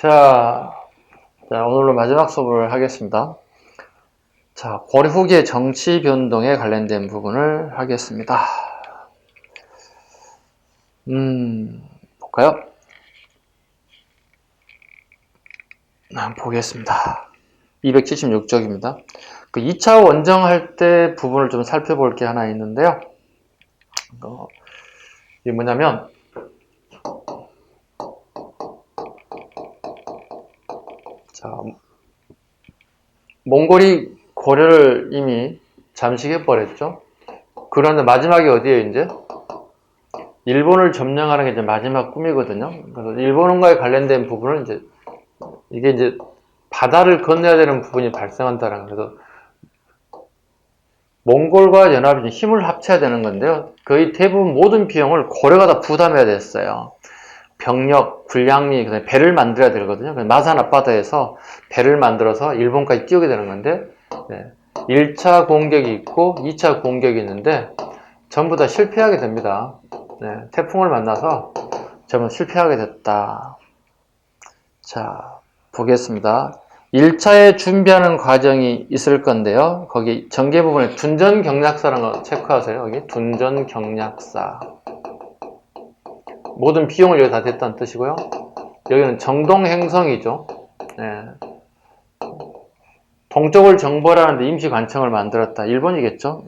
자, 오늘로 마지막 수업을 하겠습니다. 자, 고려 후기의 정치 변동에 관련된 부분을 하겠습니다. 볼까요? 보겠습니다. 276쪽입니다. 그 2차 원정할 때 부분을 좀 살펴볼 게 하나 있는데요. 이게 뭐냐면, 자, 몽골이 고려를 이미 잠식해버렸죠. 그런데 마지막이 어디에요, 이제? 일본을 점령하는 게 이제 마지막 꿈이거든요. 그래서 일본과에 관련된 부분을 이게 이제 바다를 건너야 되는 부분이 발생한다는 거예요. 그래서 몽골과 연합이 힘을 합쳐야 되는 건데요. 거의 대부분 모든 비용을 고려가 다 부담해야 됐어요. 병력, 군량미, 그다음에 배를 만들어야 되거든요. 마산 앞바다에서 배를 만들어서 일본까지 띄우게 되는 건데, 1차 공격이 있고 2차 공격이 있는데 전부 다 실패하게 됩니다. 태풍을 만나서 전부 실패하게 됐다. 자, 보겠습니다. 1차에 준비하는 과정이 있을 건데요. 거기 전개 부분에 둔전경략사라는 거 체크하세요. 여기 둔전경략사. 모든 비용을 여기 다 댔다는 뜻이고요. 여기는 정동행성이죠. 동쪽을 정벌하는데 임시관청을 만들었다. 일본이겠죠.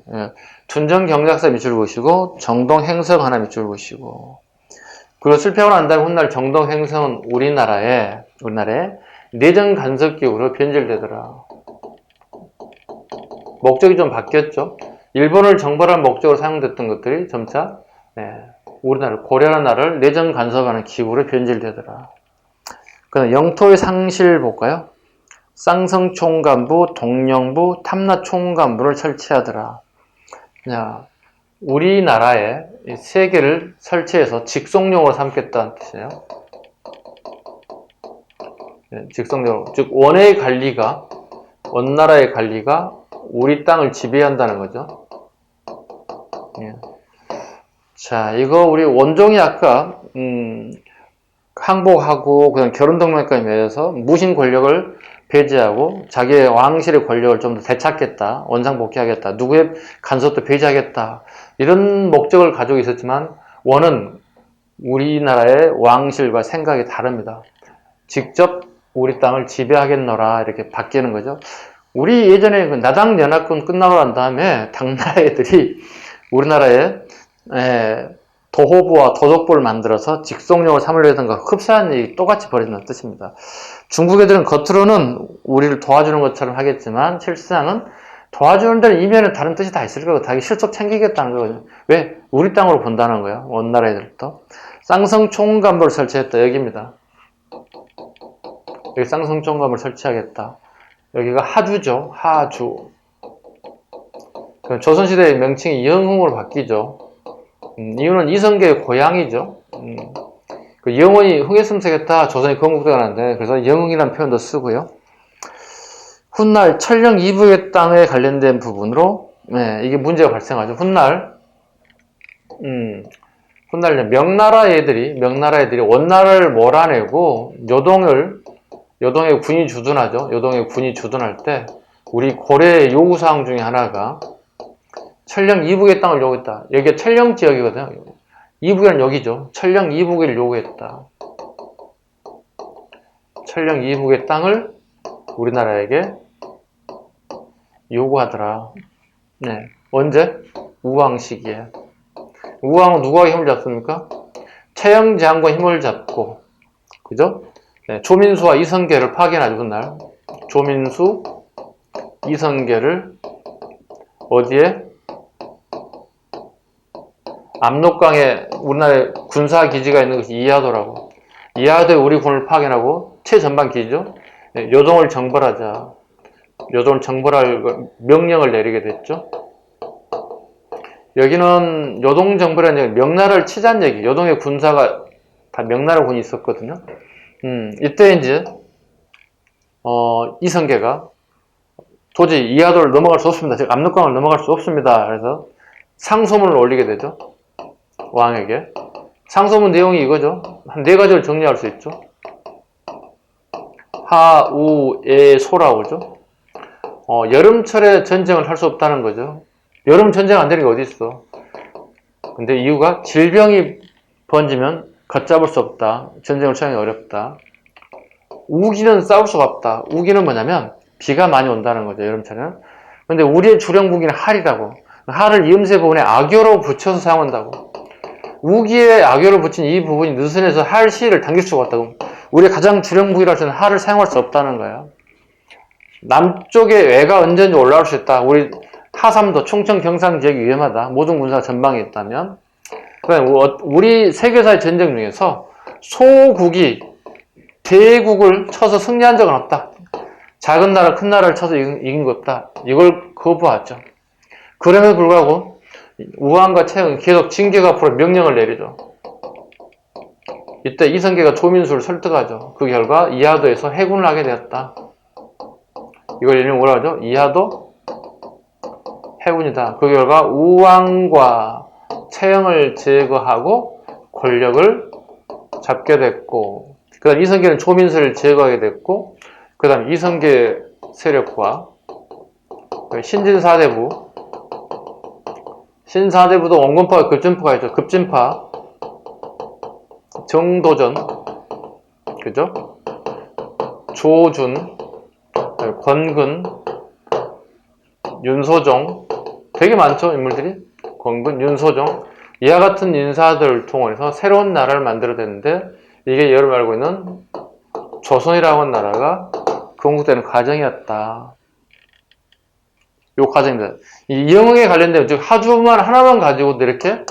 둔전경략사 밑줄 보시고 정동행성 하나 밑줄 보시고, 그리고 실패하고 난 다음에 훗날 정동행성은 우리나라에 내정간섭기구로 변질되더라. 목적이 좀 바뀌었죠. 일본을 정벌할 목적으로 사용됐던 것들이 점차 우리나라, 고려라는 나라를 내정간섭하는 기구로 변질되더라. 그럼 영토의 상실 볼까요? 쌍성총관부, 동령부, 탐라총관부를 설치하더라. 자, 우리나라에 세 개를 설치해서 직속용으로 삼겠다는 뜻이에요. 직속용, 즉 원의 관리가, 원나라의 관리가 우리 땅을 지배한다는 거죠. 자, 이거 우리 원종이 아까 항복하고 그냥 결혼동맹까지 맺어서 무신 권력을 배제하고 자기의 왕실의 권력을 좀 더 되찾겠다, 원상복귀하겠다, 누구의 간섭도 배제하겠다, 이런 목적을 가지고 있었지만 원은 우리나라의 왕실과 생각이 다릅니다. 직접 우리 땅을 지배하겠노라 이렇게 바뀌는 거죠. 우리 예전에 그 나당연합군 끝나고 난 다음에 당나라 애들이 우리나라에 도호부와 도독부를 만들어서 직속용을 삼으려던 거 흡사한 일이 똑같이 벌어진다는 뜻입니다. 중국 애들은 겉으로는 우리를 도와주는 것처럼 하겠지만 실상은 도와주는 데는 이면에 다른 뜻이 다 있을 거고 자기 실속 챙기겠다는 거거든요. 왜? 우리 땅으로 본다는 거예요. 원나라 애들도. 쌍성총관부를 설치했다. 여기입니다. 여기 쌍성총관부를 설치하겠다. 여기가 하주죠. 하주. 조선시대의 명칭이 영흥으로 바뀌죠. 이유는 이성계의 고향이죠. 그 영원히 흥했음색했다. 조선이 건국되고 나는데 그래서 영흥이라는 표현도 쓰고요. 훗날 천령 이북의 땅에 관련된 부분으로 이게 문제가 발생하죠. 훗날 명나라 애들이 원나라를 몰아내고 요동의 군이 주둔하죠. 요동의 군이 주둔할 때 우리 고려의 요구사항 중에 하나가 천령 이북의 땅을 요구했다. 여기가 천령 지역이거든요. 이북이란 여기죠. 천령 이북을 요구했다. 천령 이북의 땅을 우리나라에게 요구하더라. 언제? 우왕 시기에. 우왕은 누구와 힘을 잡습니까? 최영제한과 힘을 잡고, 그죠? 조민수와 이성계를 파견하죠, 그날. 조민수, 이성계를 어디에? 압록강에 우리나라의 군사기지가 있는 것이 이하도라고. 이하도에 우리 군을 파견하고 최전방 기지죠. 요동을 정벌하자. 요동을 정벌할 명령을 내리게 됐죠. 여기는 요동 정벌이라는 얘기, 명나라를 치자는 얘기. 요동의 군사가 다 명나라 군이 있었거든요. 이때 이제 이성계가 도저히 이하도를 넘어갈 수 없습니다. 즉 압록강을 넘어갈 수 없습니다. 그래서 상소문을 올리게 되죠. 왕에게. 상소문 내용이 이거죠. 한 4가지를 정리할 수 있죠. 하, 우, 에, 소라고 그러죠. 여름철에 전쟁을 할 수 없다는 거죠. 여름 전쟁 안 되는 게 어디 있어. 근데 이유가 질병이 번지면 걷잡을 수 없다. 전쟁을 처하기 어렵다. 우기는 싸울 수가 없다. 우기는 뭐냐면 비가 많이 온다는 거죠. 여름철에는. 근데 우리의 주력 무기는 활이라고. 활을 이음새 부분에 악교로 붙여서 사용한다고. 우기에 악교를 붙인 이 부분이 느슨해서 활 시위를 당길 수가 없다고. 우리의 가장 주력 무기라 해서는 활을 사용할 수 없다는 거예요. 남쪽에 외가 언제든지 올라올 수 있다. 우리 하삼도 충청 경상 지역이 위험하다. 모든 군사가 전방에 있다면. 우리 세계사의 전쟁 중에서 소국이 대국을 쳐서 승리한 적은 없다. 작은 나라, 큰 나라를 쳐서 이긴 거 없다. 이걸 거부하죠. 그럼에도 불구하고 우왕과 채영은 계속 진격 앞으로 명령을 내리죠. 이때 이성계가 조민수를 설득하죠. 그 결과 이하도에서 해군을 하게 되었다. 이걸 일명 뭐라 하죠? 이하도 해군이다. 그 결과 우왕과 채영을 제거하고 권력을 잡게 됐고, 그 다음 이성계는 조민수를 제거하게 됐고, 그 다음 이성계 세력과 신사대부도 원군파와 급진파가 있죠. 급진파 정도전, 그죠? 조준, 권근, 윤소종, 되게 많죠, 인물들이. 권근, 윤소종, 이와 같은 인사들을 통해서 새로운 나라를 만들어냈는데, 이게 여러분 알고 있는 조선이라고 하는 나라가 건국되는 과정이었다. 요 과정입니다. 이 영웅에 관련된 즉 하주만 하나만 가지고도 이렇게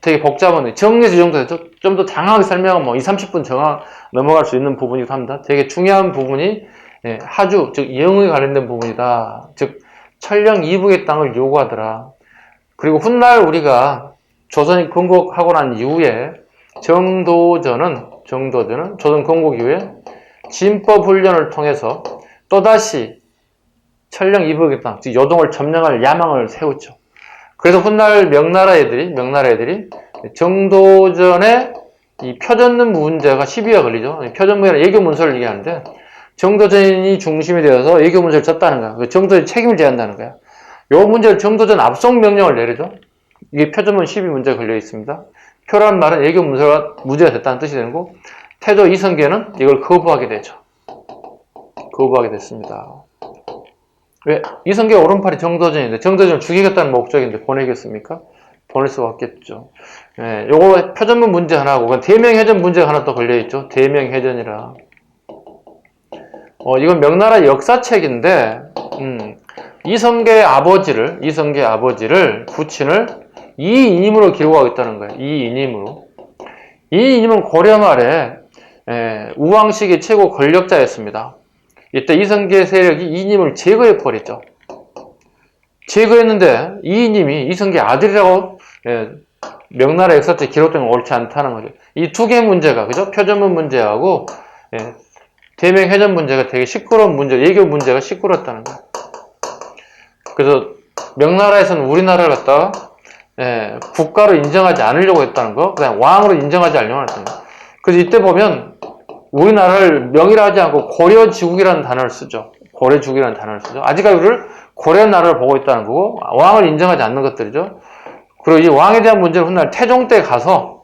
되게 복잡한 정리해서 이 정도 좀 더 장황하게 설명하면 뭐 20-30분 넘어갈 수 있는 부분이기도 합니다. 되게 중요한 부분이 하주 즉 영웅에 관련된 부분이다. 즉 천령 이북의 땅을 요구하더라. 그리고 훗날 우리가 조선이 건국하고 난 이후에 정도전은 조선 건국 이후에 진법 훈련을 통해서 또다시 천령 이북의 땅, 즉 요동을 점령할 야망을 세웠죠. 그래서 훗날 명나라 애들이 정도전에 이 표전문 문제가 시비가 걸리죠. 표전문이라는 예교 문서를 얘기하는데 정도전이 중심이 되어서 예교 문서를 졌다는 거야. 그 정도전이 책임을 져야 한다는 거야. 요 문제를 정도전 압송 명령을 내리죠. 이게 표전문 시비 문제가 걸려 있습니다. 표란 말은 예교 문서가 무죄가 됐다는 뜻이 되는 거고, 태조 이성계는 이걸 거부하게 되죠. 거부하게 됐습니다. 왜? 이성계가 오른팔이 정도전인데 정도전을 죽이겠다는 목적인데 보내겠습니까? 보낼 수가 없겠죠. 요거 표전문 문제 하나고 대명해전 문제가 하나 또 걸려있죠. 대명해전이라. 이건 명나라 역사책인데 이성계의 아버지를 부친을 이인임으로 기록하고 있다는 거예요. 이인임으로. 이인임은 고려 말에 우왕식의 최고 권력자였습니다. 이때 이성계 세력이 이인임을 제거해버렸죠. 제거했는데 이인임이 이성계 아들이라고 명나라 역사책에 기록된 건 옳지 않다는 거죠. 이 두 개 문제가, 그죠? 표전문 문제하고 대명해전 문제가 되게 시끄러운 문제, 예교 문제가 시끄럽다는 거예요. 그래서 명나라에서는 우리나라를 갖다가 국가로 인정하지 않으려고 했다는 거, 그다음 왕으로 인정하지 않으려고 했다는 거. 그래서 이때 보면 우리나라를 명의라하지 않고 고려지국이라는 단어를 쓰죠. 고려지국이라는 단어를 쓰죠. 아직까지 우리를 고려 나라를 보고 있다는 거고 왕을 인정하지 않는 것들이죠. 그리고 이 왕에 대한 문제는 훗날 태종 때 가서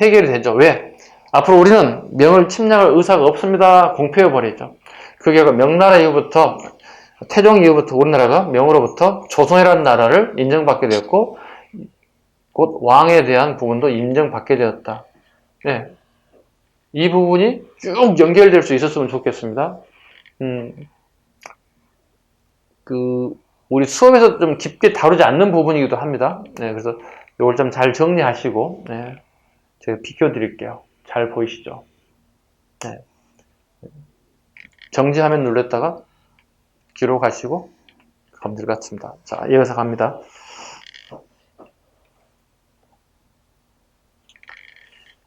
해결이 되죠. 왜? 앞으로 우리는 명을 침략할 의사가 없습니다. 공표해버리죠. 그게 명나라 이후부터 태종 이후부터 우리나라가 명으로부터 조선이라는 나라를 인정받게 되었고 곧 왕에 대한 부분도 인정받게 되었다. 이 부분이 쭉 연결될 수 있었으면 좋겠습니다. 우리 수업에서 좀 깊게 다루지 않는 부분이기도 합니다. 그래서 이걸 좀 잘 정리하시고, 제가 비켜드릴게요. 잘 보이시죠? 정지화면 눌렀다가 기록하시고 가면 될 것 같습니다. 자, 이어서 갑니다.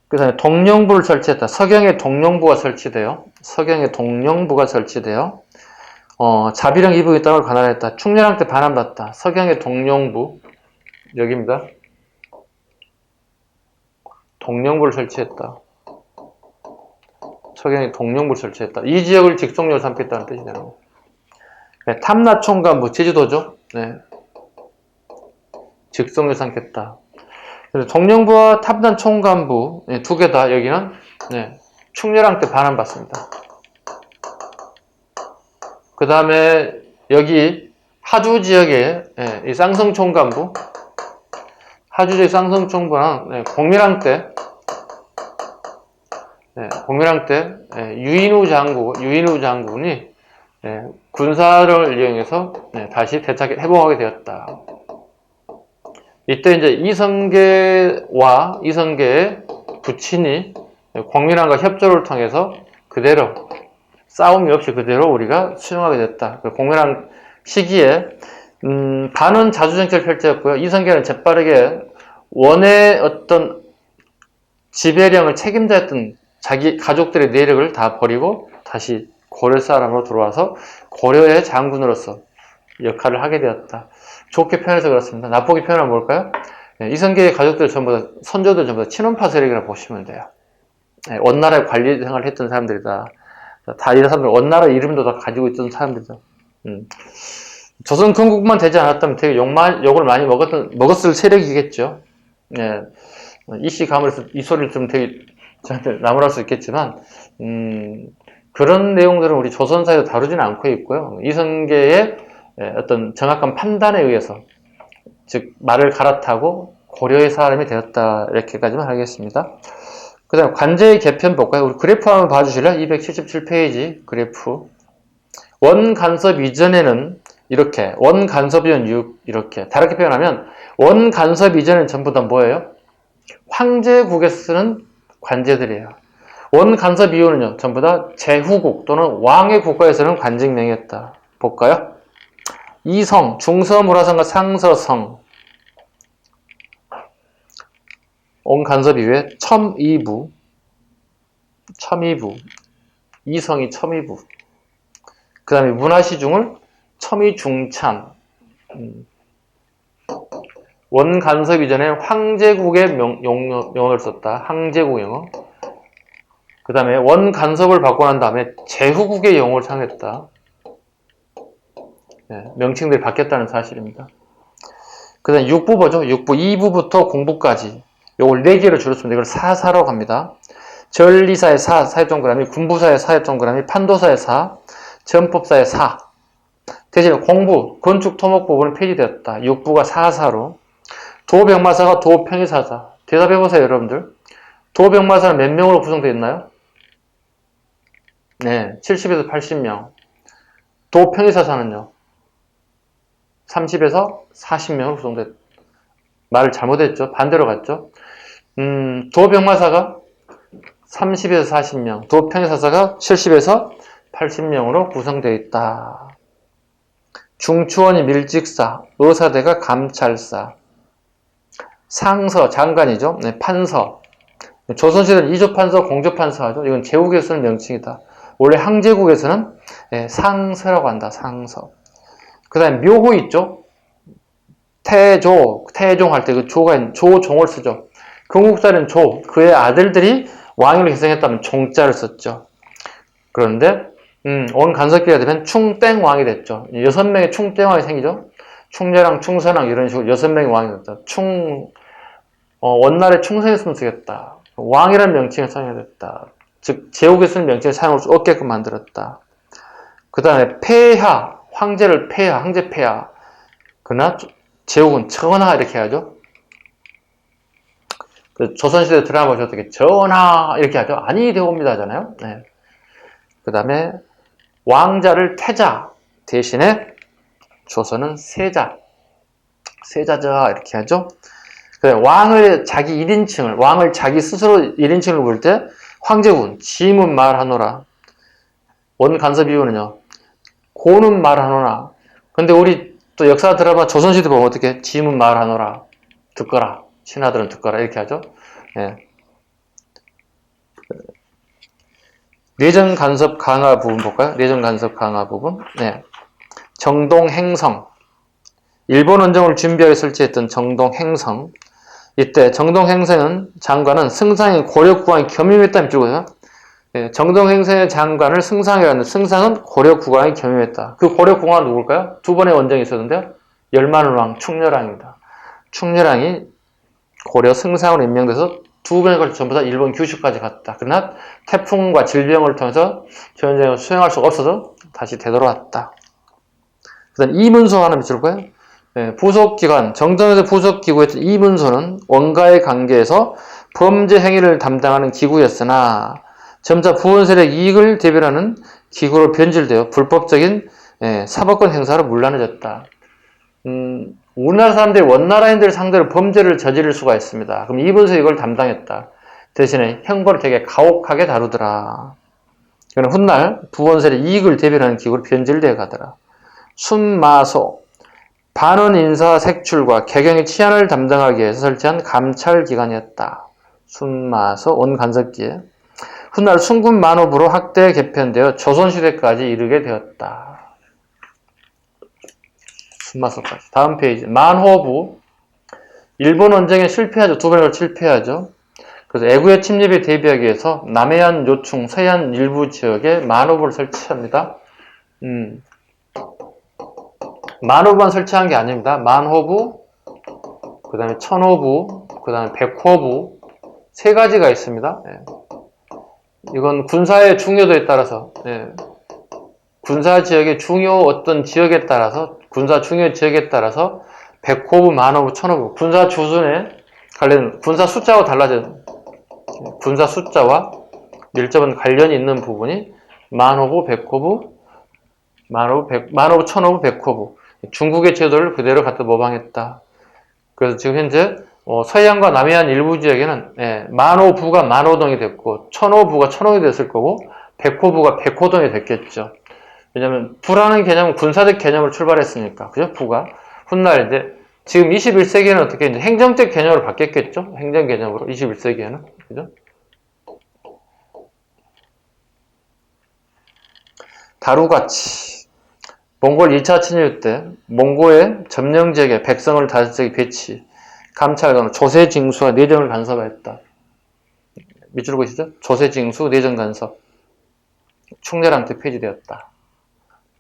그래서 동령부를 설치했다. 서경에 동령부가 설치돼요. 자비령 이북의 땅을 관할했다. 충렬왕 때 반환받다. 서경의 동령부 여기입니다. 동령부를 설치했다. 서경이 동령부를 설치했다. 이 지역을 직속력을 삼겠다는 뜻이 되는 거예요. 네, 탐라 총관부, 제주도죠. 네. 직속력을 삼겠다. 그래서 동령부와 탐란 총관부 두 개 다 여기는 충렬왕 때 반환받습니다. 그 다음에 여기 하주 지역의 이 쌍성 총관부, 하주 지역 쌍성 총관부는 공밀왕 때 유인우 장군이 군사를 이용해서 다시 회복하게 되었다. 이때 이제 이성계와 이성계의 부친이 공밀왕과 협조를 통해서 그대로 싸움이 없이 그대로 우리가 수용하게 됐다. 공밀왕 시기에 반은 자주정책을 펼쳤고요. 이성계는 재빠르게 원의 어떤 지배령을 책임자였던 자기 가족들의 내력을 다 버리고 다시 고려 사람으로 들어와서 고려의 장군으로서 역할을 하게 되었다. 좋게 표현해서 그렇습니다. 나쁘게 표현하면 뭘까요? 이성계의 가족들 전부 다, 선조들 전부 다 친원파 세력이라고 보시면 돼요. 원나라의 관리 생활을 했던 사람들이다. 다 이 사람들 원나라 이름도 다 가지고 있던 사람들이다. 조선 건국만 되지 않았다면 되게 욕을 많이 먹었을 세력이겠죠. 이씨 가물에서 이 소리를 좀 되게 저한테 나무랄 수 있겠지만, 그런 내용들은 우리 조선사에서 다루지는 않고 있고요. 이성계의 어떤 정확한 판단에 의해서, 즉, 말을 갈아타고 고려의 사람이 되었다. 이렇게까지만 하겠습니다. 그 다음 관제의 개편 볼까요? 우리 그래프 한번 봐주실래요? 277페이지 그래프. 원간섭 이전에는 이렇게, 원간섭이면 6, 이렇게. 다르게 표현하면, 원간섭 이전에는 전부 다 뭐예요? 황제국에 쓰는 관제들이에요. 원간섭 이후는요, 전부 다 제후국 또는 왕의 국가에서는 관직명이었다. 볼까요? 이성, 중서무라성과 상서성. 원간섭 이후에 첨이부, 이성이 첨이부. 그 다음에 문화시중을 첨이중찬. 원간섭 이전에 황제국의 용어를 썼다. 황제국 용어. 그 다음에 원간섭을 받고 난 다음에 제후국의 용어를 사용했다. 명칭들이 바뀌었다는 사실입니다. 그 다음에 6부 뭐죠? 6부 2부부터 공부까지. 요걸 4개로 줄였습니다. 이걸 사사라고 합니다. 전리사의 사, 사협동그라미, 군부사의 사협동그라미, 판도사의 사, 전법사의 사. 대신에 공부, 건축, 토목 부분은 폐지되었다. 6부가 사사로. 도병마사가 도평의사사. 대답해보세요, 여러분들. 도병마사는 몇 명으로 구성되어 있나요? 네, 70에서 80명. 도평의사사는요? 30에서 40명으로 구성됐다. 말을 잘못했죠. 반대로 갔죠. 도병마사가 30에서 40명, 도평의사사가 70에서 80명으로 구성되어 있다. 중추원이 밀직사, 의사대가 감찰사, 상서, 장관이죠. 네, 판서. 조선시대는 이조판서, 공조판서 하죠. 이건 제국에 쓰는 명칭이다. 원래 항제국에서는 상서라고 한다. 상서. 그 다음에 묘호 있죠. 태종 할 때 그 조종을 쓰죠. 건국사는 조, 그의 아들들이 왕위를 계승했다면 종자를 썼죠. 그런데 원간섭기가 되면 충땡왕이 됐죠. 6명의 충땡왕이 생기죠. 충렬왕, 충선왕 이런 식으로 6명의 왕이 됐다. 원날에 충성했으면 쓰겠다. 왕이라는 명칭을 사용해야 됐다. 즉 제국에 쓰는 명칭을 사용할 수 없게끔 만들었다. 그 다음에 폐하, 황제를 폐하, 황제 폐하. 그러나 제국은 전하 이렇게 하죠. 그 조선시대 드라마 보셔도 되게 전하 이렇게 하죠. 아니 되옵니다 하잖아요. 네. 그 다음에 왕자를 태자 대신에 조선은 세자자 이렇게 하죠. 왕을 자기 1인칭을 왕을 자기 스스로 1인칭을 부를 때 황제군 지문 말하노라. 원간섭 이후는요. 고는 말하노라. 근데 우리 또 역사 드라마 조선시대 보면 어떻게 지문 말하노라. 듣거라. 신하들은 듣거라. 이렇게 하죠. 예. 뇌전 간섭 강화 부분 볼까요? 뇌전 간섭 강화 부분. 네. 정동행성. 일본 원정을 준비하게 설치했던 정동행성. 이때 정동행성은 장관은 승상인 고려국왕이 겸임했다는 표고요. 예, 정동행성의 장관을 승상이라고 하는데 승상은 고려 국왕이 겸임했다. 그 고려 국왕은 누굴까요? 두 번의 원정이 있었는데요. 열만왕 충렬왕입니다. 충렬왕이 고려 승상으로 임명돼서 두 번에 걸쳐 전부 다 일본 규슈까지 갔다. 그러나 태풍과 질병을 통해서 전쟁을 수행할 수가 없어서 다시 되돌아왔다. 그 다음 이문소 하나 밑줄 거예요. 네, 부속기관, 정정에서 부속기구였던 이문소는 원가의 관계에서 범죄 행위를 담당하는 기구였으나 점차 부원세력 이익을 대변하는 기구로 변질되어 불법적인 사법권 행사로 문란해졌다. 우리나라 사람들이 원나라인들 상대로 범죄를 저지를 수가 있습니다. 그럼 이문소 이걸 담당했다. 대신에 형벌을 되게 가혹하게 다루더라. 그는 훗날 부원세력 이익을 대변하는 기구로 변질되어 가더라. 순마소, 반원 인사 색출과 개경의 치안을 담당하기 위해서 설치한 감찰기관이었다. 순마소 온간섭기에 훗날 순군 만호부로 확대 개편되어 조선시대까지 이르게 되었다. 순마소까지. 다음 페이지. 만호부. 일본 원정에 실패하죠. 두 번을 실패하죠. 그래서 애구의 침입에 대비하기 위해서 남해안 요충, 서해안 일부 지역에 만호부를 설치합니다. 만호부만 설치한 게 아닙니다. 만호부, 그 다음에 천호부, 그 다음에 백호부, 세 가지가 있습니다. 예. 이건 군사의 중요도에 따라서, 예. 군사 지역의 어떤 지역에 따라서, 군사 중요 지역에 따라서 백호부, 만호부, 천호부, 군사 조준에 관련, 군사 숫자와 달라진, 군사 숫자와 밀접한 관련이 있는 부분이 만호부, 백호부, 만호부, 천호부, 백호부. 중국의 제도를 그대로 갖다 모방했다. 그래서 지금 현재 서해안과 남해안 일부 지역에는 만호부가 만호동이 됐고 천호부가 천호동이 됐을 거고 백호부가 백호동이 됐겠죠. 왜냐하면 부라는 개념은 군사적 개념으로 출발했으니까 그죠? 부가 훗날 이제 지금 21세기에는 어떻게 이제 행정적 개념으로 바뀌었겠죠? 행정 개념으로 21세기에는 그죠? 다루가치 몽골 2차 침입 때 몽고의 점령지역에 백성을 다스리기 배치, 감찰관, 조세징수와 내정을 간섭했다. 밑줄 보시죠? 조세징수, 내정 간섭. 충렬왕 때 폐지되었다.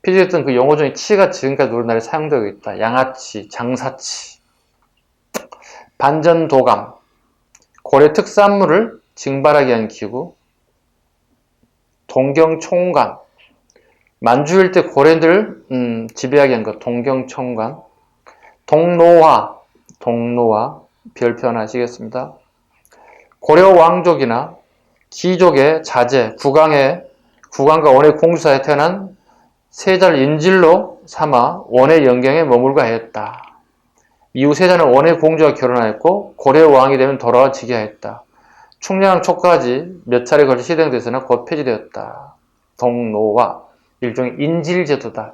폐지됐던 그 용어 중에 치가 지금까지 우리나라에 사용되고 있다. 양아치, 장사치. 반전도감, 고려 특산물을 징발하게 한 기구. 동경총관, 만주 일대 고려인들을 지배하게 한 것, 동경총관. 동노화, 별표 하나 하시겠습니다. 고려 왕족이나 귀족의 자제, 국왕과 원의 공주사에 태어난 세자를 인질로 삼아 원의 영경에 머물고 하였다. 이후 세자는 원의 공주와 결혼하였고 고려 왕이 되면 돌아와 지게 하였다. 충렬왕 초까지 몇 차례 걸쳐 시행되었으나 곧 폐지되었다. 동노화, 일종의 인질제도다.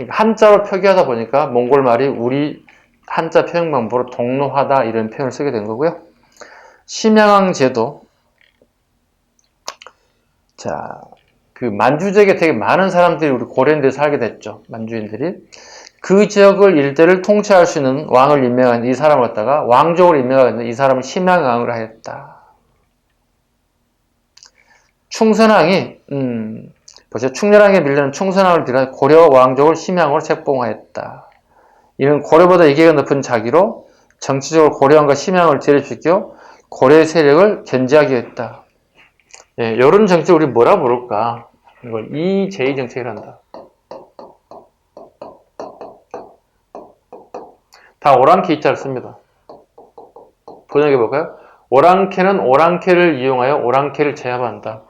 한자로 표기하다 보니까 몽골 말이 우리 한자 표현 방법으로 동노하다 이런 표현을 쓰게 된 거고요. 심양왕 제도. 자, 그 만주 지역에 되게 많은 사람들이 우리 고려인들이 살게 됐죠. 만주인들이. 그 지역을 일대를 통치할 수 있는 왕을 임명한 이 사람을 갖다가 왕족을 임명하는 이 사람을 심양왕으로 하였다. 충선왕이 보세요. 충렬왕에 밀려는 충선왕을 비롯한 고려 왕족을 심양으로 책봉하였다. 이는 고려보다 위계가 높은 자기로 정치적으로 고려왕과 심양을 대립시켜 고려의 세력을 견제하게 했다. 예, 이런 정책을 우리 뭐라 부를까? 이걸 이제 정책이란다. 다 오랑캐 이자를 씁니다. 번역해 볼까요? 오랑캐는 오랑캐를 이용하여 오랑캐를 제압한다.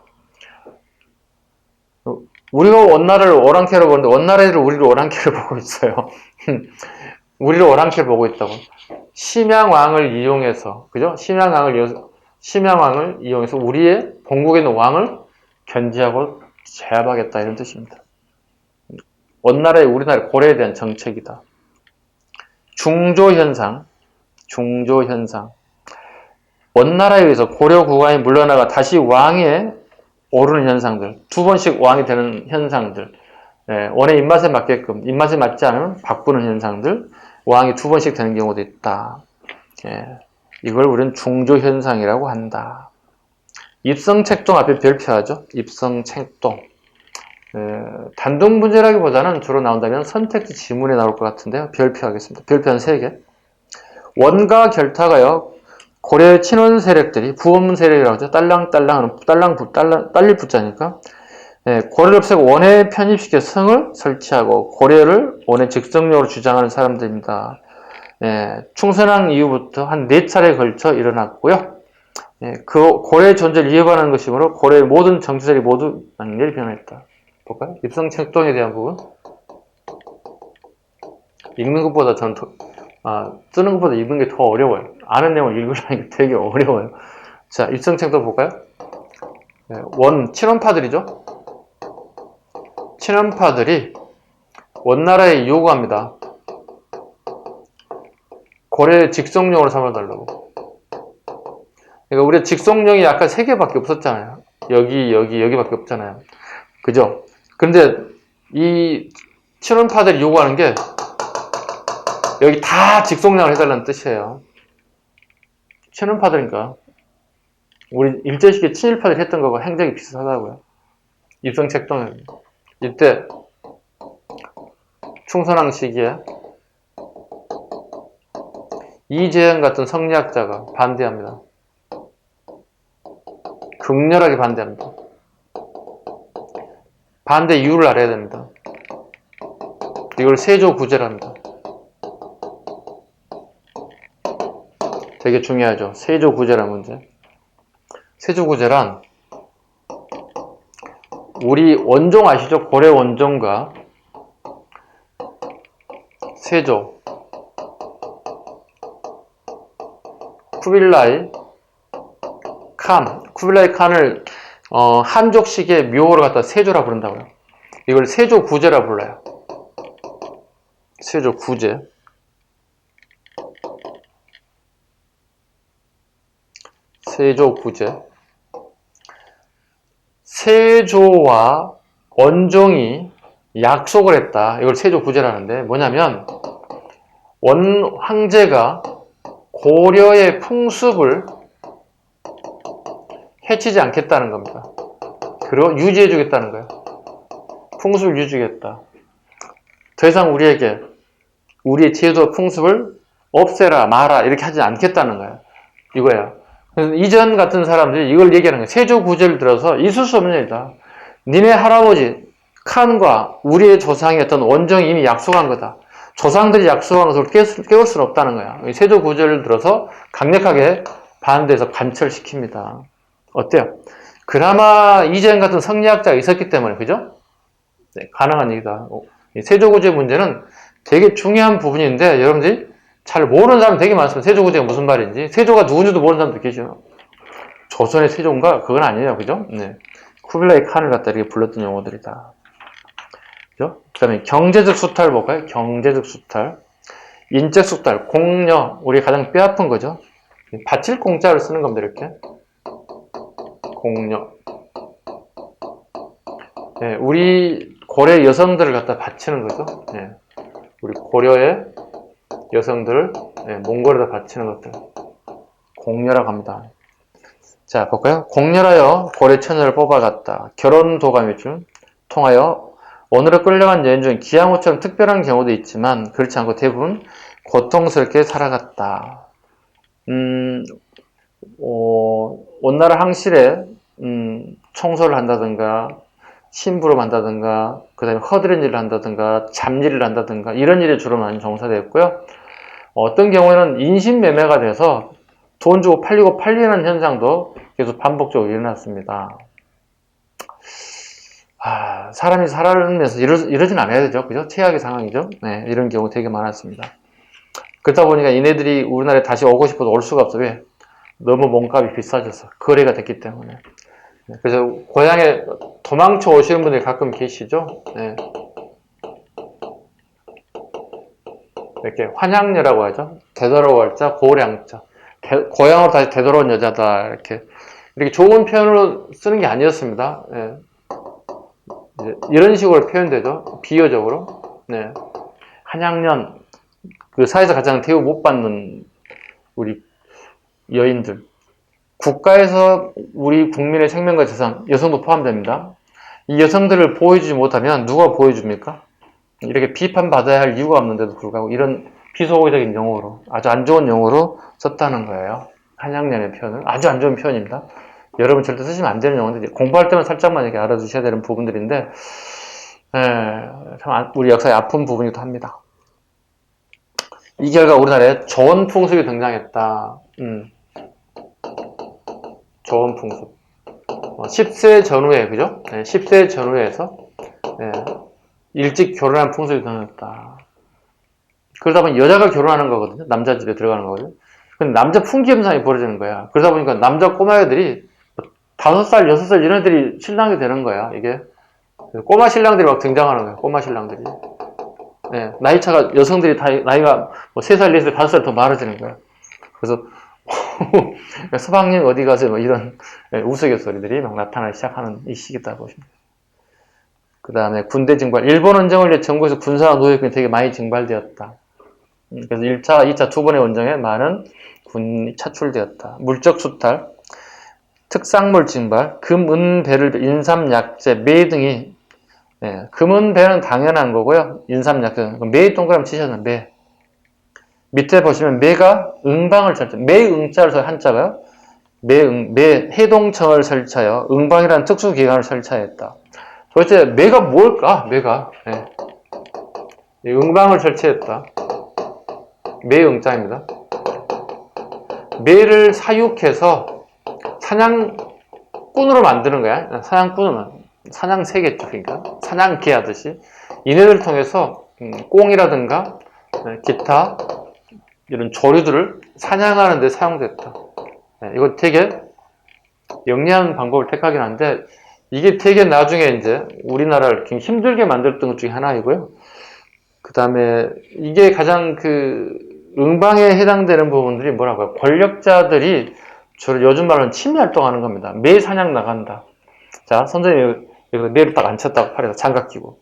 우리가 원나라를 오랑캐로 보는데 원나라를 우리를 오랑캐로 보고 있어요. 우리를 오랑캐로 보고 있다고. 심양왕을 이용해서, 그죠? 심양왕을 이용해서 우리의 본국에 있는 왕을 견제하고 제압하겠다 이런 뜻입니다. 원나라의 우리나라 고려에 대한 정책이다. 중조현상. 원나라에 의해서 고려 국왕이 물러나가 다시 왕에 오르는 현상들, 두 번씩 왕이 되는 현상들, 원의 입맛에 맞게끔, 입맛에 맞지 않으면 바꾸는 현상들, 왕이 두 번씩 되는 경우도 있다. 이걸 우리는 중조현상이라고 한다. 입성책동 앞에 별표하죠. 입성책동. 단독 문제라기보다는 주로 나온다면 선택지 지문에 나올 것 같은데요. 별표하겠습니다. 별표는 3개. 원과 결타가요. 고려 친원 세력들이 부원문 세력이라고 하죠. 딸릴 붙자니까. 고려를 없애고 원에 편입시켜 성을 설치하고 고려를 원의 직성력으로 주장하는 사람들입니다. 충선왕 이후부터 한 4차례에 걸쳐 일어났고요. 그 고려의 존재를 위협하는 것이므로 고려의 모든 정치자들이 모두 완전히 변했다. 볼까요? 입성책동에 대한 부분. 읽는 것보다 저는 쓰는 것보다 읽는 게 더 어려워요. 아는 내용을 읽으려니 되게 어려워요. 자, 입성책동 볼까요? 친원파들이죠. 친원파들이 원나라에 요구합니다. 고려의 직성령으로 삼아달라고. 그러니까 우리 직성령이 아까 3개밖에 없었잖아요. 여기밖에 없잖아요. 그죠? 그런데 이 친원파들이 요구하는 게 여기 다 직성령을 해달라는 뜻이에요. 친원파들이니까 우리 일제시기에 친일파들이 했던 거가 행적이 비슷하다고요. 입성책동 이때 충선왕 시기에 이재현 같은 성리학자가 반대합니다. 극렬하게 반대합니다. 반대 이유를 알아야 됩니다. 이걸 세조구제랍니다. 되게 중요하죠. 세조구제라는 문제. 세조구제란 우리 원종 아시죠? 고려 원종과 세조, 쿠빌라이 칸을 한족식의 묘호를 갖다 세조라 부른다고요. 이걸 세조구제라 불러요. 세조구제. 세조구제. 세조와 원종이 약속을 했다. 이걸 세조구제라는데 뭐냐면 원 황제가 고려의 풍습을 해치지 않겠다는 겁니다. 그리고 유지해 주겠다는 거예요. 풍습을 유지하겠다. 더 이상 우리의 제도 풍습을 없애라 마라 이렇게 하지 않겠다는 거예요. 이거예요. 그래서 이전 같은 사람들이 이걸 얘기하는 거예요. 세조구제를 들어서 있을 수 없는 일이다. 니네 할아버지 칸과 우리의 조상이었던 원종이 이미 약속한 거다. 조상들이 약속한 것을 깨울 수는 없다는 거야. 세조구제를 들어서 강력하게 반대해서 관철시킵니다. 어때요? 그나마 이재현 같은 성리학자가 있었기 때문에, 그죠? 네, 가능한 얘기다. 세조구제 문제는 되게 중요한 부분인데, 여러분들이 잘 모르는 사람 되게 많습니다. 세조구제가 무슨 말인지. 세조가 누군지도 모르는 사람도 계시죠. 조선의 세조인가? 그건 아니에요. 그죠? 네. 쿠빌라이 칸을 갖다 이렇게 불렀던 용어들이다. 그죠? 그 다음에 경제적 수탈 볼까요? 경제적 수탈. 인적 수탈. 공려. 우리 가장 뼈아픈 거죠? 바칠 공짜를 쓰는 겁니다. 이렇게. 공려. 네, 우리 고려 여성들을 갖다 바치는 거죠. 네. 우리 고려의 여성들을 몽골에다 바치는 것들. 공려라고 합니다. 자, 볼까요? 공렬하여 고려 처녀를 뽑아갔다. 결혼 도감이 통하여 원으로 끌려간 여인 중 기양호처럼 특별한 경우도 있지만 그렇지 않고 대부분 고통스럽게 살아갔다. 원나라 항실에 청소를 한다든가 심부름 한다든가 그 다음에 허드렛 일을 한다든가 잡일을 한다든가 이런 일에 주로 많이 종사되었고요. 어떤 경우에는 인신매매가 돼서 돈 주고 팔리고 팔리는 현상도 계속 반복적으로 일어났습니다. 사람이 살아가면서 이러진 않아야 되죠. 그죠? 최악의 상황이죠. 네, 이런 경우 되게 많았습니다. 그렇다 보니까 얘네들이 우리나라에 다시 오고 싶어도 올 수가 없어. 왜? 너무 몸값이 비싸져서 거래가 됐기 때문에. 그래서 고향에 도망쳐 오시는 분들이 가끔 계시죠. 네. 이렇게 환양녀라고 하죠. 되돌아올 자, 고량자. 고향으로 다시 되돌아온 여자다. 이렇게 좋은 표현으로 쓰는 게 아니었습니다. 네. 이런 식으로 표현되죠. 비유적으로. 네. 한양년, 그 사회에서 가장 대우 못 받는 우리 여인들. 국가에서 우리 국민의 생명과 재산, 여성도 포함됩니다. 이 여성들을 보호해주지 못하면 누가 보호해줍니까? 이렇게 비판받아야 할 이유가 없는데도 불구하고 이런 비속어적인 용어로, 아주 안 좋은 용어로 썼다는 거예요. 한양년의 표현을. 아주 안 좋은 표현입니다. 여러분 절대 쓰시면 안 되는 용어인데, 공부할 때만 살짝만 이렇게 알아두셔야 되는 부분들인데, 참 우리 역사의 아픈 부분이기도 합니다. 이 결과 우리나라에 조언풍습이 등장했다. 조언풍습. 10세 전후에, 그죠? 10세 전후에서 일찍 결혼한 풍습이 등장했다. 그러다 보니 여자가 결혼하는 거거든요. 남자 집에 들어가는 거거든요. 근데 남자 풍기 현상이 벌어지는 거야. 그러다 보니까 남자 꼬마애들이 5살, 6살 이런 애들이 신랑이 되는 거야. 이게 꼬마 신랑들이 막 등장하는 거야. 꼬마 신랑들이. 나이차가 여성들이 다 나이가 뭐 3살, 4살, 5살 더 많아지는 거야. 그래서 서방님 어디 가세요? 뭐 이런 우스갯소리들이 막 나타나기 시작하는 이 시기다 보십니다. 그 다음에 군대 증발. 일본 원정을 위해 전국에서 군사와 노예군이 되게 많이 증발되었다. 그래서 1차, 2차 두 번의 원정에 많은 군이 차출되었다. 물적 수탈, 특산물 증발, 금, 은, 배를, 인삼, 약재, 매 등이 금은 배는 당연한 거고요. 인삼, 약재, 매 동그라미 치셔서 매. 밑에 보시면 매가 응방을 설치, 매응자를 써 한자가요. 매 해동청을 설치하여 응방이라는 특수기관을 설치하였다. 도대체 매가 뭘까? 매가 응방을 설치했다. 매응자입니다. 매를 사육해서 사냥꾼으로 만드는 거야. 사냥새겠죠. 그러니까 사냥개 하듯이 이네들 통해서 꽁이라든가 기타 이런 조류들을 사냥하는 데 사용됐다. 이거 되게 영리한 방법을 택하긴 한데 이게 되게 나중에 이제 우리나라를 굉장히 힘들게 만들었던 것 중에 하나이고요. 그 다음에 이게 가장 응방에 해당되는 부분들이 뭐라고요? 권력자들이 주로 요즘 말로는 침해 활동하는 겁니다. 매 사냥 나간다. 자, 선생님이 여기서 매를 딱 앉혔다고 팔에서 장갑 끼고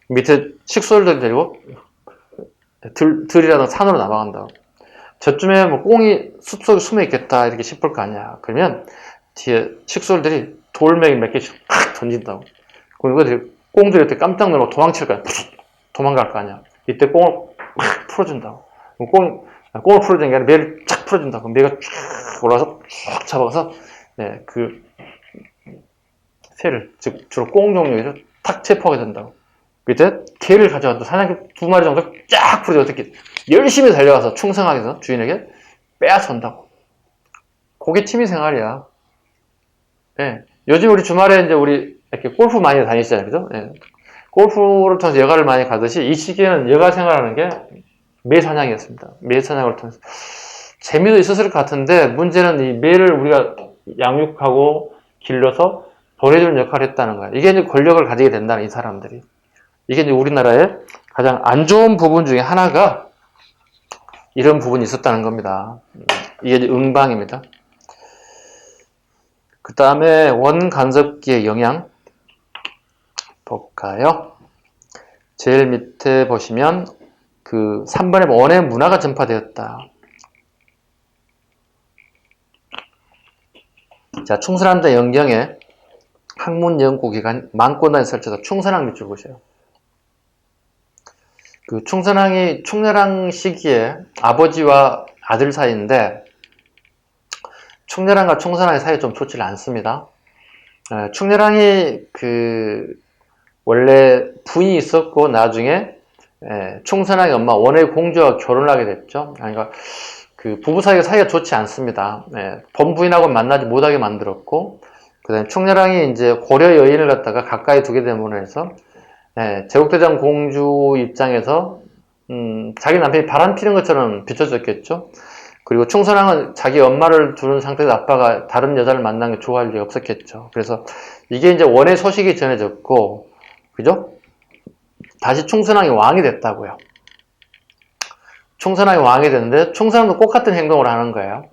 밑에 식솔들 데리고 들이라든 산으로 나가간다. 저쯤에 뭐 꽁이 숲속에 숨어 있겠다 이렇게 싶을 거 아니야. 그러면 뒤에 식솔들이 돌멩이 몇 개씩 팍 던진다고. 그럼 이거 꽁들이 이렇게 깜짝 놀라고 도망칠 거야. 도망갈 거 아니야. 이때 꽁을 팍 풀어준다고. 꽁을 풀어주는 게 아니라 매를 쫙 풀어준다고. 매가 쫙 올라와서 쫙 잡아서 그 새를, 즉 주로 꽁 종류에서 탁 체포하게 된다고. 밑에 개를 가져와 또 사냥개 2마리 정도 쫙 풀어줘. 어떻게 열심히 달려가서 충성하게 해서 주인에게 빼앗아온다고. 그게 취미생활이야. 요즘 우리 주말에 이제 우리 이렇게 골프 많이 다니시잖아요. 그죠? 골프를 통해서 여가를 많이 가듯이 이 시기에는 여가 생활하는 게 매사냥이었습니다. 매사냥을 통해서. 재미도 있었을 것 같은데 문제는 이 매를 우리가 양육하고 길러서 보내주는 역할을 했다는 거야. 이게 이제 권력을 가지게 된다는 이 사람들이. 이게 이제 우리나라의 가장 안 좋은 부분 중에 하나가 이런 부분이 있었다는 겁니다. 이게 이제 응방입니다. 그 다음에 원간섭기의 영향 볼까요? 제일 밑에 보시면 3번에 원의 문화가 전파되었다. 자, 충선함대 영경에 학문연구기관 만권단에 설치해서 충선왕 밑줄 보세요. 충선왕이 충렬왕 시기에 아버지와 아들 사이인데 충렬왕과 충선왕의 사이가 좀 좋지 않습니다. 충렬왕이 원래 부인이 있었고 나중에 충선왕의 엄마 원의 공주와 결혼을 하게 됐죠. 그러니까 부부 사이가 좋지 않습니다. 본부인하고 만나지 못하게 만들었고, 그 다음에 충렬왕이 이제 고려 여인을 갖다가 가까이 두게 됨으로 해서 제국대장 공주 입장에서 자기 남편이 바람 피는 것처럼 비춰졌겠죠. 그리고 충선왕은 자기 엄마를 두는 상태에서 아빠가 다른 여자를 만난 게 좋아할 리가 없었겠죠. 그래서 이게 이제 원의 소식이 전해졌고, 그죠? 다시 충선왕이 왕이 됐다고요. 충선왕이 왕이 됐는데 충선왕도 똑같은 행동을 하는 거예요.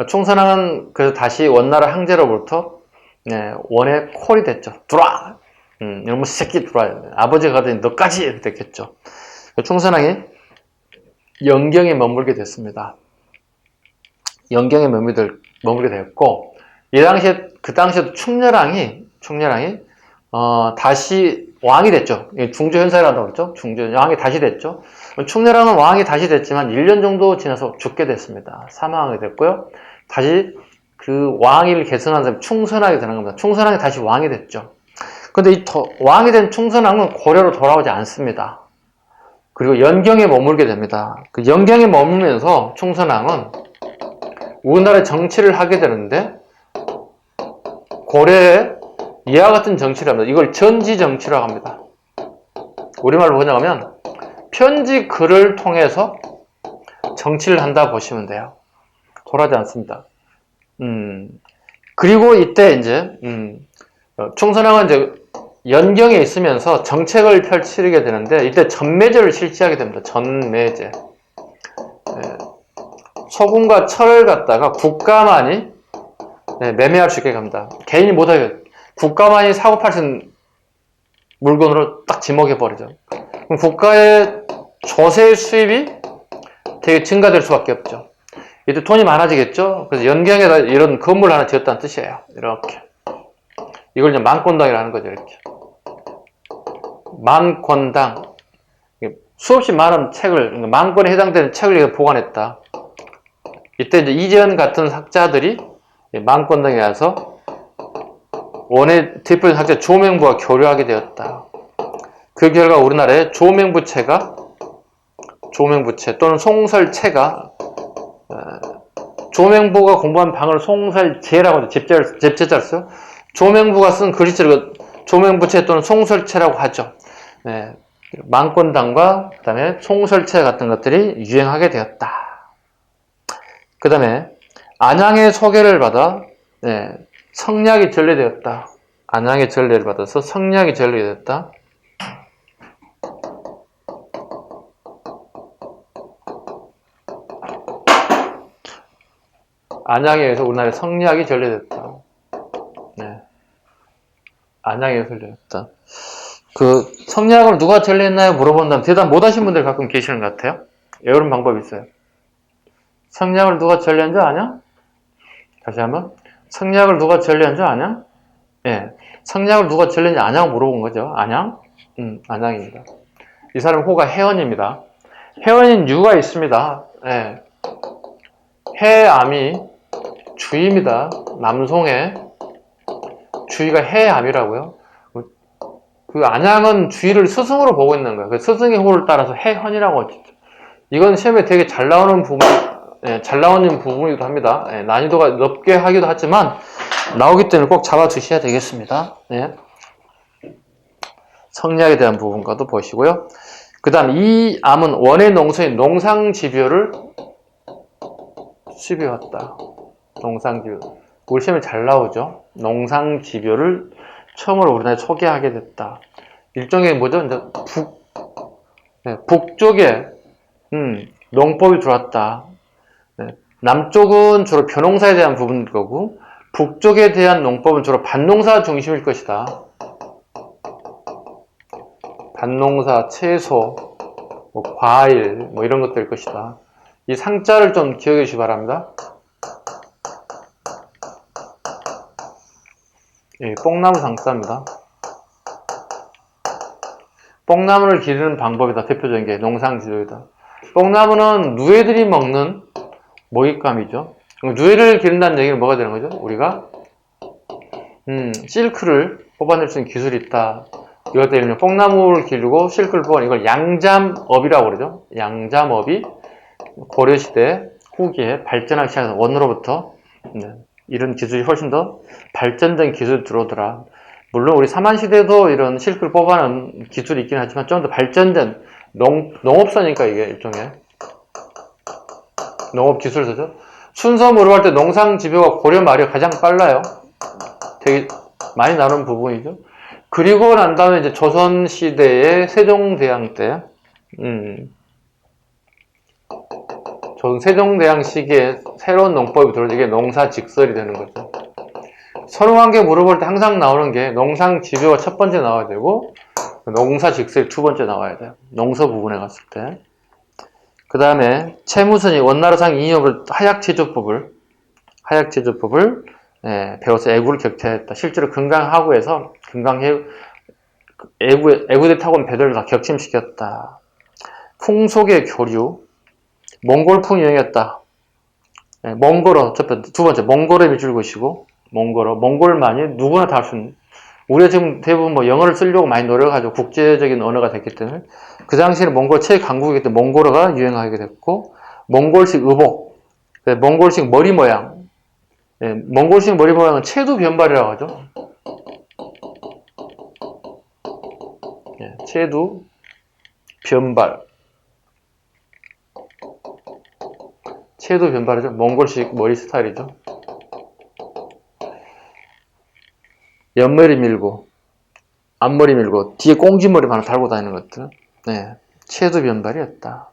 충선왕은 그래서 다시 원나라 황제로부터 원의 콜이 됐죠. 들어와! 이놈의 새끼 들어와. 아버지가 가더니 너까지! 이렇게 됐겠죠. 충선왕이 영경에 머물게 됐습니다. 영경에 머물게 머물게 되었고, 그 당시에도 충렬왕이 다시 왕이 됐죠. 중조 현상이라고 그랬죠. 중조 왕이 다시 됐죠. 충렬왕은 왕이 다시 됐지만 1년 정도 지나서 죽게 됐습니다. 사망하게 됐고요. 다시 그 왕위를 계승한 사람이 충선왕이 되는 겁니다. 충선왕이 다시 왕이 됐죠. 근데 이 왕이 된 충선왕은 고려로 돌아오지 않습니다. 그리고 연경에 머물게 됩니다. 그 연경에 머물면서 충선왕은 우리나라의 정치를 하게 되는데, 고려에 이와 같은 정치를 합니다. 이걸 전지정치라고 합니다. 우리말로 뭐냐면 편지 글을 통해서 정치를 한다 보시면 돼요. 돌아가지 않습니다. 그리고 이때 이제 충선왕은 이제 연경에 있으면서 정책을 펼치게 되는데, 이때 전매제를 실시하게 됩니다. 전매제. 소금과 철을 갖다가 국가만이 매매할 수 있게 합니다. 개인이 못하게, 국가만이 사고 팔 수 있는 물건으로 딱 지목해버리죠. 그럼 국가의 조세 수입이 되게 증가될 수밖에 없죠. 이때 돈이 많아지겠죠. 그래서 연경에다 이런 건물 하나 지었다는 뜻이에요. 이렇게. 이걸 이제 만권당이라는 거죠. 이렇게. 만권당. 수없이 많은 책을, 만권에 해당되는 책을 보관했다. 이때 이제 이재현 같은 학자들이 만권당에 와서 원의 대표적인 학자 조명부와 교류하게 되었다. 그 결과 우리나라의 조명부채 또는 송설채가, 조명부가 공부한 방을 송설제라고 하죠. 집제자를 써요. 조명부가 쓴 글씨를 조명부채 또는 송설채라고 하죠. 만권당과 그 다음에 송설채 같은 것들이 유행하게 되었다. 그 다음에 안양의 소개를 받아 성리학이 전래되었다. 안양의 전례를 받아서 성리학이 전래되었다. 안양에 의해서 우리나라의 성리학이 전래됐다. 안양에 의해서 전래됐다. 그 성리학을 누가 전래했나요? 물어본다면 대답 못하신 분들 가끔 계시는 것 같아요. 이런 방법이 있어요. 성리학을 누가 전래한 줄 아냐? 다시 한번. 성리학을 누가 전래한 줄 아냐? 성리학을 누가 전래했는지 아냐고 물어본 거죠. 안양? 안양입니다. 이 사람은 호가 해언입니다. 해언인 이유가 있습니다. 해암이 주입니다. 남송의 주의가 해암이라고요. 그 안양은 주의를 스승으로 보고 있는 거예요. 그 스승의 호를 따라서 해헌이라고 하죠. 이건 시험에 되게 잘 나오는 부분이기도 합니다. 난이도가 높게 하기도 하지만 나오기 때문에 꼭 잡아두셔야 되겠습니다. 성리학에 대한 부분과도 보시고요. 그 다음 이 암은 원의 농서인 농상집요를 수비해왔다. 농상집요. 우리 시험에 잘 나오죠. 농상집요를 처음으로 우리나라에 소개하게 됐다. 일종의 뭐죠? 이제 북쪽에 농법이 들어왔다. 남쪽은 주로 벼농사에 대한 부분일 거고, 북쪽에 대한 농법은 주로 밭농사 중심일 것이다. 밭농사, 채소, 과일, 이런 것들일 것이다. 이 상자를 좀 기억해 주시기 바랍니다. 뽕나무 상자입니다. 뽕나무를 기르는 방법이다. 대표적인 게 농상지도이다. 뽕나무는 누에들이 먹는 먹잇감이죠. 누에를 기른다는 얘기는 뭐가 되는 거죠? 우리가 실크를 뽑아낼 수 있는 기술이 있다. 이것 때문에 뽕나무를 기르고 실크를 뽑아내는 이걸 양잠업이라고 그러죠. 양잠업이 고려시대 후기에 발전하기 시작해서 원으로부터 이런 기술이 훨씬 더 발전된 기술이 들어오더라. 물론 우리 삼한시대도 이런 실크를 뽑아내는 기술이 있긴 하지만 좀 더 발전된 농업사니까 이게 일종의 농업 기술서죠. 순서으로 할 때 농상집요가 고려 말이 가장 빨라요. 되게 많이 나눈 부분이죠. 그리고 난 다음에 이제 조선시대의 세종대왕 때, 세종대왕 시기에 새로운 농법이 들어오죠. 이게 농사직설이 되는 거죠. 선호관계 물어볼 때 항상 나오는 게 농상집요가 첫 번째 나와야 되고, 농사직설이 두 번째 나와야 돼요. 농서 부분에 갔을 때. 그 다음에 채무선이 원나라상 이념을 하약제조법을 하약제조법을 배워서 애구를 격퇴했다. 실제로 금강하구에서 애구대 타고 온 배들을 다 격침시켰다. 풍속의 교류, 몽골풍 유행했다. 몽골어, 두 번째, 몽골어에 밑줄 그으시고, 몽골만이 누구나 다 할 수 있는, 우리가 지금 대부분 뭐 영어를 쓰려고 많이 노력하죠. 국제적인 언어가 됐기 때문에. 그 당시에는 몽골 최강국이기 때문에 몽골어가 유행하게 됐고, 몽골식 의복, 몽골식 머리 모양, 몽골식 머리 모양은 체두 변발이라고 하죠. 체두 변발. 체두 변발이죠. 몽골식 머리 스타일이죠. 옆머리 밀고, 앞머리 밀고, 뒤에 꽁지머리만 달고 다니는 것들. 체두 변발이었다.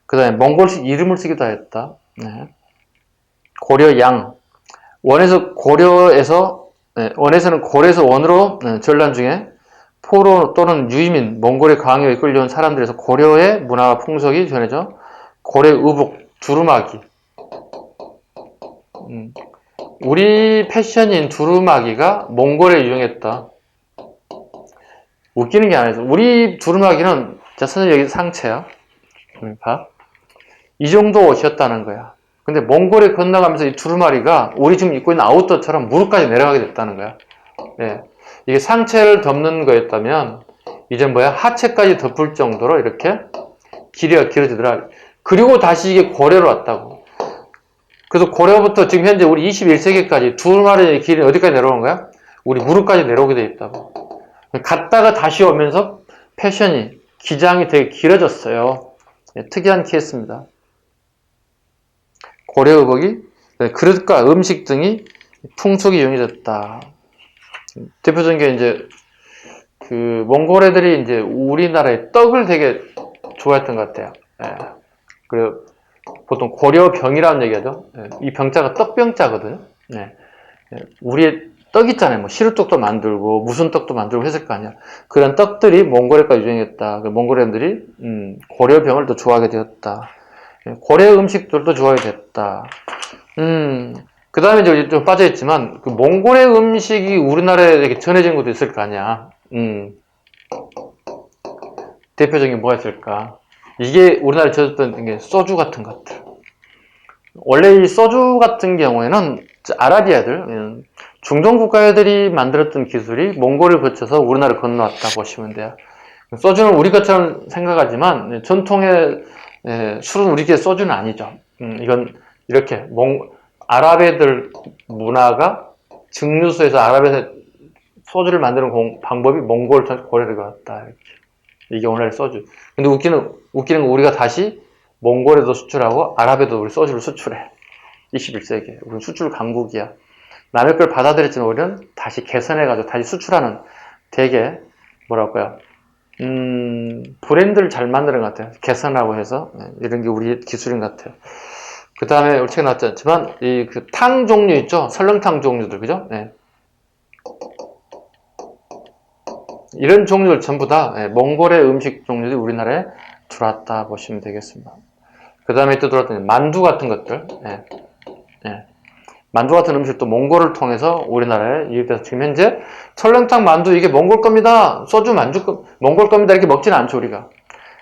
그 다음에 몽골식 이름을 쓰기도 했다. 고려양. 원에서는 고려에서 원으로 전란 중에 포로 또는 유이민, 몽골의 강요에 끌려온 사람들에서 고려의 문화와 풍속이 전해져 고려 의복, 두루마기. 우리 패션인 두루마기가 몽골에 유행했다. 웃기는 게 아니죠. 우리 두루마기는, 자, 선생님 여기 상체야. 봐. 이 정도 옷이었다는 거야. 근데 몽골에 건너가면서 이 두루마리가 우리 지금 입고 있는 아웃도어처럼 무릎까지 내려가게 됐다는 거야. 이게 상체를 덮는 거였다면 이제 하체까지 덮을 정도로 이렇게 길이가 길어지더라. 그리고 다시 이게 고려로 왔다고. 그래서 고려부터 지금 현재 우리 21세기까지 두루마리의 길이 어디까지 내려오는 거야? 우리 무릎까지 내려오게 돼 있다고. 갔다가 다시 오면서 패션이, 기장이 되게 길어졌어요. 특이한 케이스입니다. 고려 의복이 그릇과 음식 등이 풍속이 용이됐다. 대표적인 게 이제 그 몽골 애들이 이제 우리나라의 떡을 되게 좋아했던 것 같아요. 그리고 보통 고려병이라는 얘기하죠. 이 병자가 떡병자거든요. 우리의 떡 있잖아요. 뭐 시루떡도 만들고 무슨 떡도 만들고 했을 거 아니야. 그런 떡들이 몽골에까지 유행했다. 몽골 애들이 고려병을 더 좋아하게 되었다. 고려 음식들도 좋아하게 됐다. 그 다음에 이제 좀 빠져있지만, 그 몽골의 음식이 우리나라에 이렇게 전해진 것도 있을 거 아니야. 대표적인 게 뭐가 있을까? 이게 우리나라에 전해졌던 게 소주 같은 것들. 원래 이 소주 같은 경우에는 아라비아들, 중동 국가들이 만들었던 기술이 몽골을 거쳐서 우리나라를 건너왔다 보시면 돼요. 소주는 우리 것처럼 생각하지만, 전통의 술은 우리께 소주는 아니죠. 이건 이렇게 아랍애들 문화가 증류소에서 아랍에서 소주를 만드는 방법이 몽골 고려를 갔다. 이게 오늘의 소주. 근데 웃기는 건 우리가 다시 몽골에도 수출하고 아랍에도 우리 소주를 수출해. 21세기에. 우리는 수출 강국이야. 남의 걸 받아들였지만 우리는 다시 개선해가지고 다시 수출하는 되게 뭐랄까요. 브랜드를 잘 만드는 것 같아요. 개선하고 해서 이런 게 우리 기술인 것 같아요. 그 다음에 우리 책에 나왔지만 이 그 탕 종류 있죠? 설렁탕 종류들, 그죠? 이런 종류들 전부 다 몽골의 음식 종류들이 우리나라에 들어왔다 보시면 되겠습니다. 그 다음에 또 들어왔던 만두 같은 것들, 만두 같은 음식도 몽골을 통해서 우리나라에 유입돼서 지금 현재 설렁탕 만두 이게 몽골 겁니다. 소주 만두 몽골 겁니다. 이렇게 먹지는 않죠, 우리가.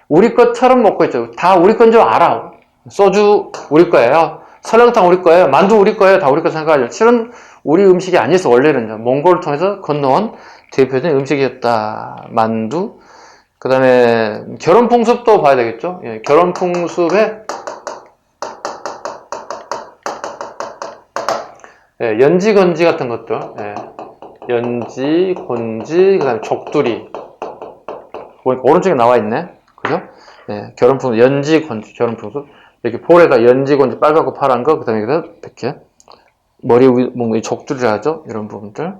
우리 것처럼 먹고 있죠. 다 우리 건 줄 알아. 소주 우리 거예요. 설렁탕 우리 거예요. 만두 우리 거예요. 다 우리 거 생각하죠. 실은 우리 음식이 아니었어. 원래는 몽골을 통해서 건너온 대표적인 음식이었다. 만두. 그 다음에 결혼 풍습도 봐야 되겠죠. 결혼 풍습에 연지, 건지 같은 것들, 연지, 건지, 그 다음에 족두리. 오른쪽에 나와 있네. 그죠? 결혼 풍습, 연지, 건지, 결혼 풍습. 이렇게 볼에다 연지, 건지, 빨갛고 파란 거, 그 다음에 이렇게 머리 위, 뭐, 족두리라 하죠. 이런 부분들.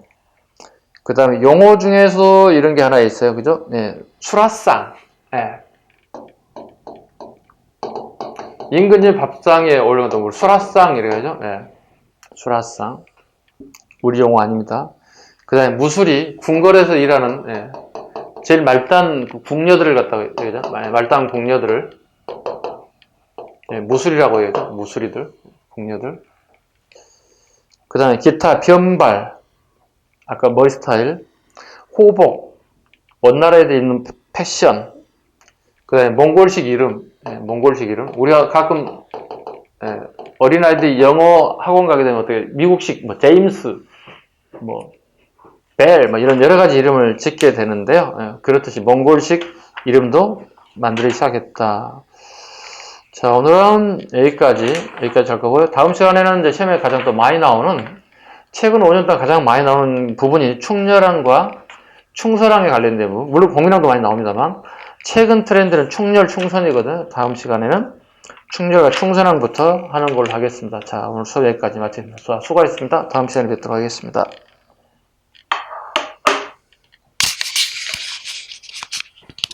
그 다음에 용어 중에서 이런 게 하나 있어요. 그죠? 수라상. 임금님 밥상에 올려놓던 걸 수라상 이래요. 그죠? 수라상. 우리 용어 아닙니다. 그 다음에 무술이, 궁궐에서 일하는, 제일 말단 궁녀들을 갖다가, 말단 궁녀들을, 무술이라고 해야죠. 무술이들, 궁녀들. 그 다음에 기타, 변발, 아까 머리 스타일, 호복, 원나라에 있는 패션, 그 다음에 몽골식 이름, 몽골식 이름. 우리가 가끔 어린아이들이 영어 학원 가게 되면 어떻게 미국식 뭐 제임스, 뭐 벨, 뭐 이런 여러 가지 이름을 짓게 되는데요. 그렇듯이 몽골식 이름도 만들기 시작했다. 자, 오늘은 여기까지 할 거고요. 다음 시간에는 이제 시험에 가장 또 많이 나오는, 최근 5년 동안 가장 많이 나오는 부분이 충렬왕과 충서랑에 관련된 부분. 물론 공인왕도 많이 나옵니다만, 최근 트렌드는 충렬, 충선이거든요. 다음 시간에는 충렬과 충선왕부터 하는 걸로 하겠습니다. 자, 오늘 수업 여기까지 마칩니다. 수고하셨습니다. 다음 시간에 뵙도록 하겠습니다.